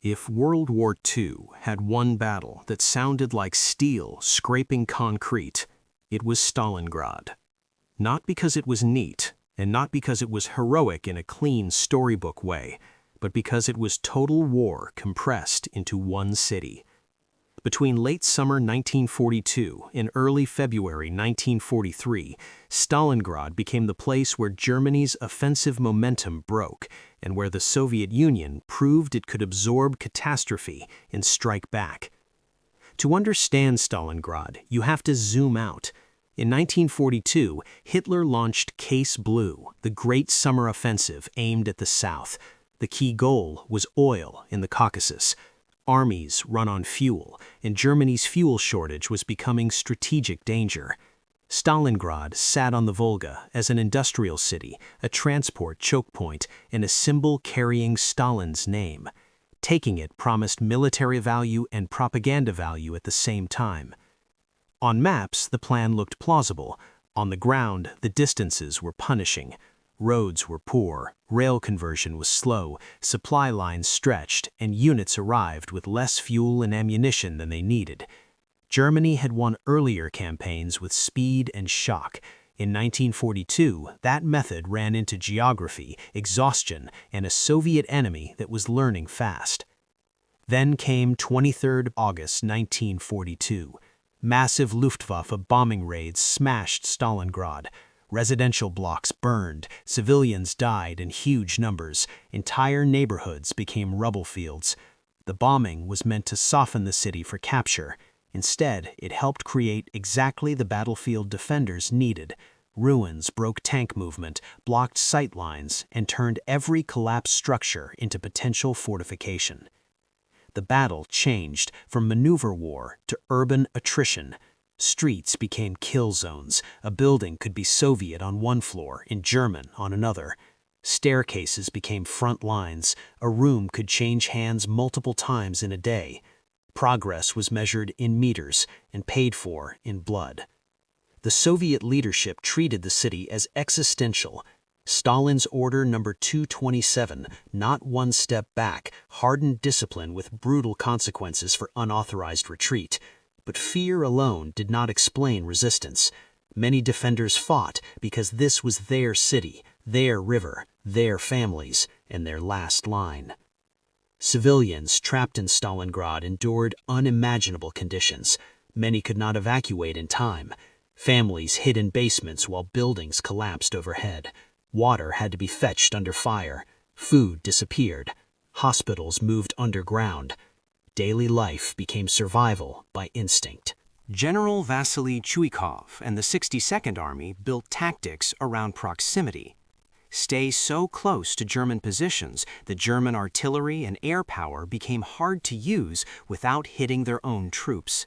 If World War II had one battle that sounded like steel scraping concrete, it was Stalingrad. Not because it was neat, and not because it was heroic in a clean storybook way, but because it was total war compressed into one city. Between late summer 1942 and early February 1943, Stalingrad became the place where Germany's offensive momentum broke and where the Soviet Union proved it could absorb catastrophe and strike back. To understand Stalingrad, you have to zoom out. In 1942, Hitler launched Case Blue, the Great Summer Offensive aimed at the south. The key goal was oil in the Caucasus. Armies run on fuel, and Germany's fuel shortage was becoming strategic danger. Stalingrad sat on the Volga as an industrial city, a transport choke point, and a symbol carrying Stalin's name. Taking it promised military value and propaganda value at the same time. On maps, the plan looked plausible. On the ground, the distances were punishing. Roads were poor, rail conversion was slow, supply lines stretched, and units arrived with less fuel and ammunition than they needed. Germany had won earlier campaigns with speed and shock. In 1942, that method ran into geography, exhaustion, and a Soviet enemy that was learning fast. Then came 23 August 1942. Massive Luftwaffe bombing raids smashed Stalingrad. Residential blocks burned, civilians died in huge numbers, entire neighborhoods became rubble fields. The bombing was meant to soften the city for capture. Instead, it helped create exactly the battlefield defenders needed. Ruins broke tank movement, blocked sight lines, and turned every collapsed structure into potential fortification. The battle changed from maneuver war to urban attrition. Streets became kill zones. A building could be Soviet on one floor and German on another. Staircases became front lines. A room could change hands multiple times in a day. Progress was measured in meters and paid for in blood. The Soviet leadership treated the city as existential. Stalin's Order No. 227, not one step back, hardened discipline with brutal consequences for unauthorized retreat. But fear alone did not explain resistance. Many defenders fought because this was their city, their river, their families, and their last line. Civilians trapped in Stalingrad endured unimaginable conditions. Many could not evacuate in time. Families hid in basements while buildings collapsed overhead. Water had to be fetched under fire. Food disappeared. Hospitals moved underground. Daily life became survival by instinct. General Vasily Chuikov and the 62nd Army built tactics around proximity. Stay so close to German positions that German artillery and air power became hard to use without hitting their own troops.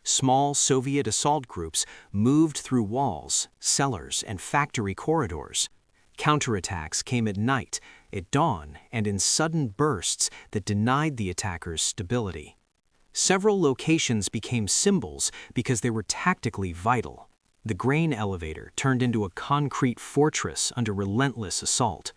Small Soviet assault groups moved through walls, cellars, and factory corridors. Counterattacks came at night, at dawn, and in sudden bursts that denied the attackers stability. Several locations became symbols because they were tactically vital. The grain elevator turned into a concrete fortress under relentless assault.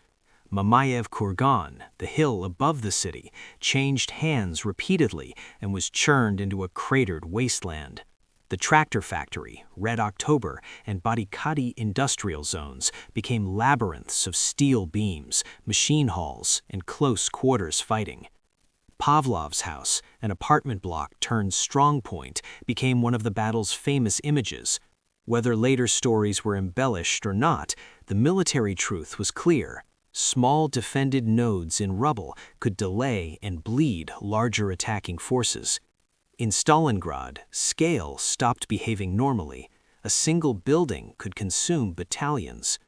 Mamayev Kurgan, the hill above the city, changed hands repeatedly and was churned into a cratered wasteland. The tractor factory, Red October, and Barikadi industrial zones became labyrinths of steel beams, machine halls, and close quarters fighting. Pavlov's house, an apartment block turned strongpoint, became one of the battle's famous images. Whether later stories were embellished or not, the military truth was clear. Small defended nodes in rubble could delay and bleed larger attacking forces. In Stalingrad, scale stopped behaving normally. A single building could consume battalions.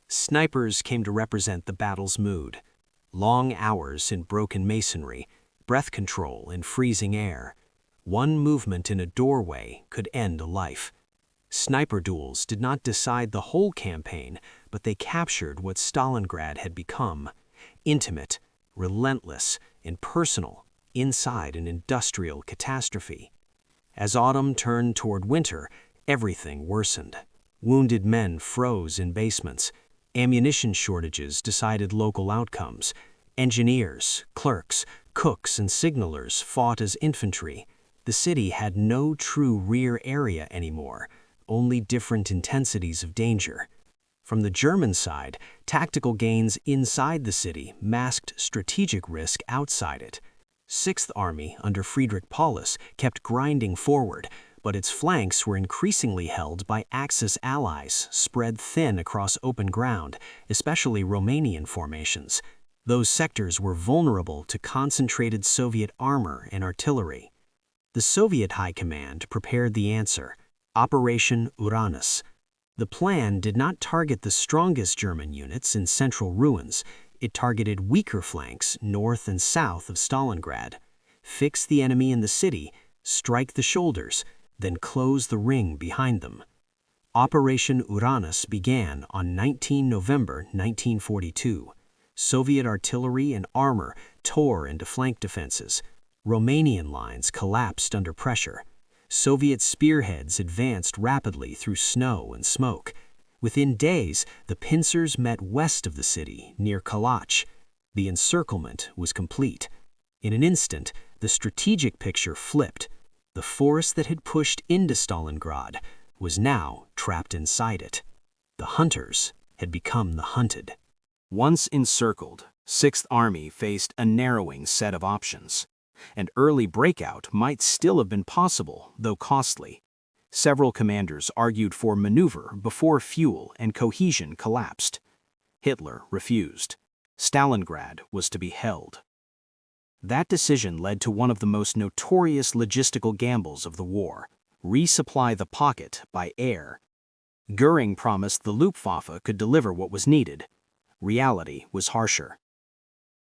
Snipers came to represent the battle's mood. Long hours in broken masonry, breath control in freezing air. One movement in a doorway could end a life. Sniper duels did not decide the whole campaign, but they captured what Stalingrad had become: intimate, relentless, and personal, inside an industrial catastrophe. As autumn turned toward winter, everything worsened. Wounded men froze in basements. Ammunition shortages decided local outcomes. Engineers, clerks, Cooks and signalers fought as infantry. The city had no true rear area anymore, only different intensities of danger. From the German side, tactical gains inside the city masked strategic risk outside it. Sixth Army, under Friedrich Paulus, kept grinding forward, but its flanks were increasingly held by Axis allies spread thin across open ground, especially Romanian formations. Those sectors were vulnerable to concentrated Soviet armor and artillery. The Soviet High Command prepared the answer: Operation Uranus. The plan did not target the strongest German units in central ruins. It targeted weaker flanks north and south of Stalingrad. Fix the enemy in the city, strike the shoulders, then close the ring behind them. Operation Uranus began on 19 November 1942. Soviet artillery and armor tore into flank defenses. Romanian lines collapsed under pressure. Soviet spearheads advanced rapidly through snow and smoke. Within days, the pincers met west of the city, near Kalach. The encirclement was complete. In an instant, the strategic picture flipped. The force that had pushed into Stalingrad was now trapped inside it. The hunters had become the hunted. Once encircled, Sixth Army faced a narrowing set of options. An early breakout might still have been possible, though costly. Several commanders argued for maneuver before fuel and cohesion collapsed. Hitler refused. Stalingrad was to be held. That decision led to one of the most notorious logistical gambles of the war: resupply the pocket by air. Goering promised the Luftwaffe could deliver what was needed. Reality was harsher.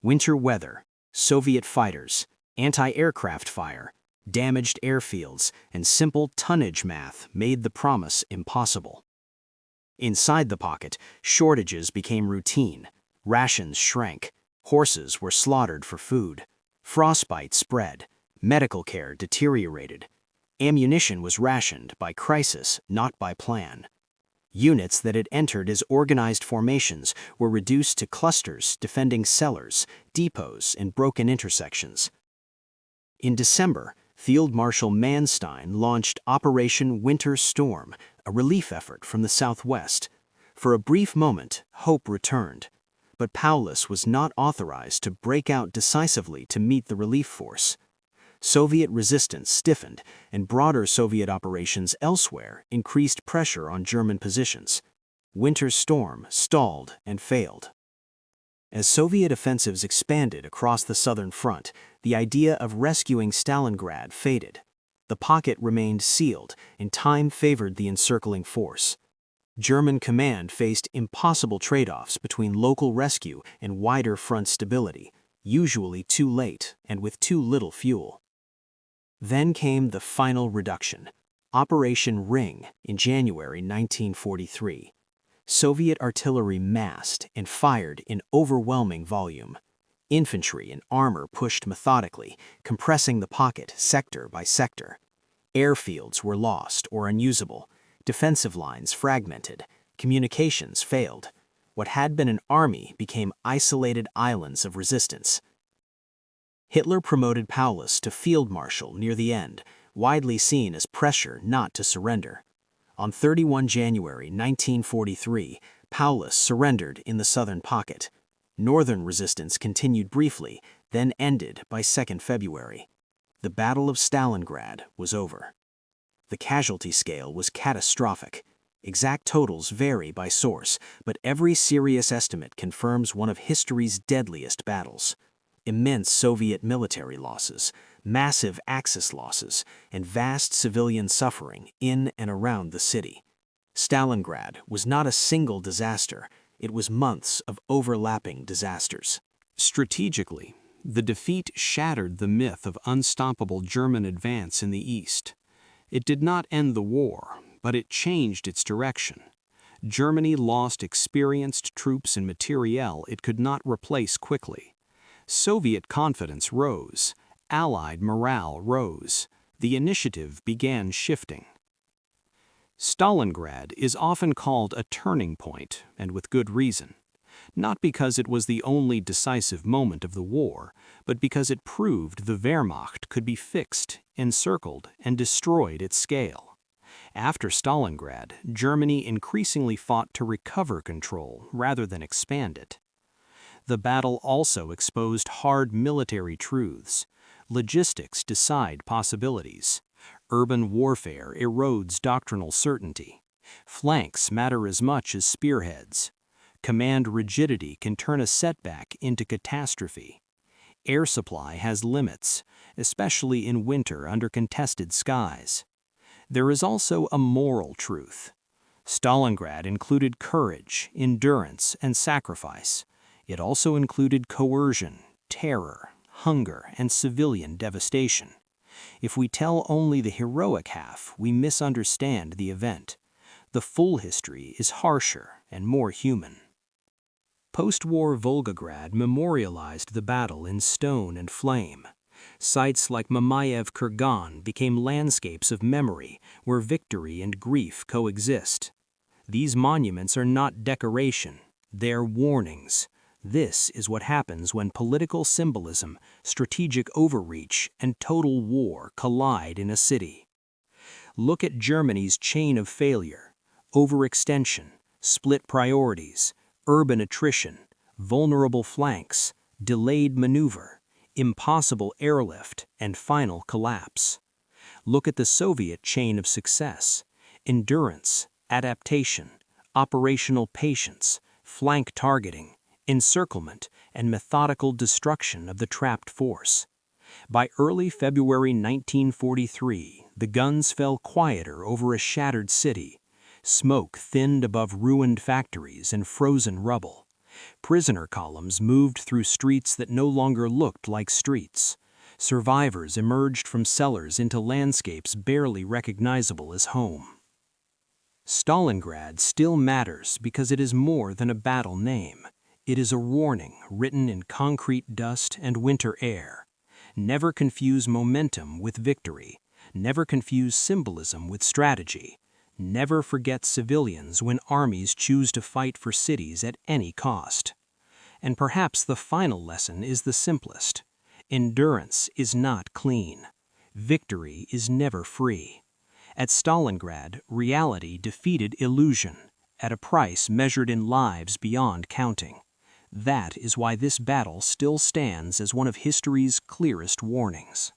Winter weather, Soviet fighters, anti-aircraft fire, damaged airfields, and simple tonnage math made the promise impossible. Inside the pocket, shortages became routine. Rations shrank. Horses were slaughtered for food. Frostbite spread. Medical care deteriorated. Ammunition was rationed by crisis, not by plan. Units that had entered as organized formations were reduced to clusters defending cellars, depots, and broken intersections. In December, Field Marshal Manstein launched Operation Winter Storm, a relief effort from the southwest. For a brief moment, hope returned. But Paulus was not authorized to break out decisively to meet the relief force. Soviet resistance stiffened, and broader Soviet operations elsewhere increased pressure on German positions. Winter Storm stalled and failed. As Soviet offensives expanded across the southern front, the idea of rescuing Stalingrad faded. The pocket remained sealed, and time favored the encircling force. German command faced impossible trade-offs between local rescue and wider front stability, usually too late and with too little fuel. Then came the final reduction, Operation Ring, in January 1943. Soviet artillery massed and fired in overwhelming volume. Infantry and armor pushed methodically, compressing the pocket sector by sector. Airfields were lost or unusable. Defensive lines fragmented. Communications failed. What had been an army became isolated islands of resistance. Hitler promoted Paulus to field marshal near the end, widely seen as pressure not to surrender. On 31 January 1943, Paulus surrendered in the southern pocket. Northern resistance continued briefly, then ended by 2 February. The Battle of Stalingrad was over. The casualty scale was catastrophic. Exact totals vary by source, but every serious estimate confirms one of history's deadliest battles. Immense Soviet military losses, massive Axis losses, and vast civilian suffering in and around the city. Stalingrad was not a single disaster, it was months of overlapping disasters. Strategically, the defeat shattered the myth of unstoppable German advance in the east. It did not end the war, but it changed its direction. Germany lost experienced troops and materiel it could not replace quickly. Soviet confidence rose. Allied morale rose. The initiative began shifting. Stalingrad is often called a turning point, and with good reason. not because it was the only decisive moment of the war, but because it proved the Wehrmacht could be fixed, encircled, and destroyed at scale. After Stalingrad, Germany increasingly fought to recover control rather than expand it. The battle also exposed hard military truths. Logistics decide possibilities. Urban warfare erodes doctrinal certainty. Flanks matter as much as spearheads. Command rigidity can turn a setback into catastrophe. Air supply has limits, especially in winter under contested skies. There is also a moral truth. Stalingrad included courage, endurance, and sacrifice. It also included coercion, terror, hunger, and civilian devastation. If we tell only the heroic half, we misunderstand the event. The full history is harsher and more human. Post-war Volgograd memorialized the battle in stone and flame. Sites like Mamayev Kurgan became landscapes of memory where victory and grief coexist. These monuments are not decoration, they're warnings. This is what happens when political symbolism, strategic overreach, and total war collide in a city. Look at Germany's chain of failure: overextension, split priorities, urban attrition, vulnerable flanks, delayed maneuver, impossible airlift, and final collapse. Look at the Soviet chain of success: endurance, adaptation, operational patience, flank targeting, encirclement, and methodical destruction of the trapped force. By early February 1943, the guns fell quieter over a shattered city. Smoke thinned above ruined factories and frozen rubble. Prisoner columns moved through streets that no longer looked like streets. Survivors emerged from cellars into landscapes barely recognizable as home. Stalingrad still matters because it is more than a battle name. It is a warning written in concrete dust and winter air. Never confuse momentum with victory. Never confuse symbolism with strategy. Never forget civilians when armies choose to fight for cities at any cost. And perhaps the final lesson is the simplest. Endurance is not clean. Victory is never free. At Stalingrad, reality defeated illusion, at a price measured in lives beyond counting. That is why this battle still stands as one of history's clearest warnings.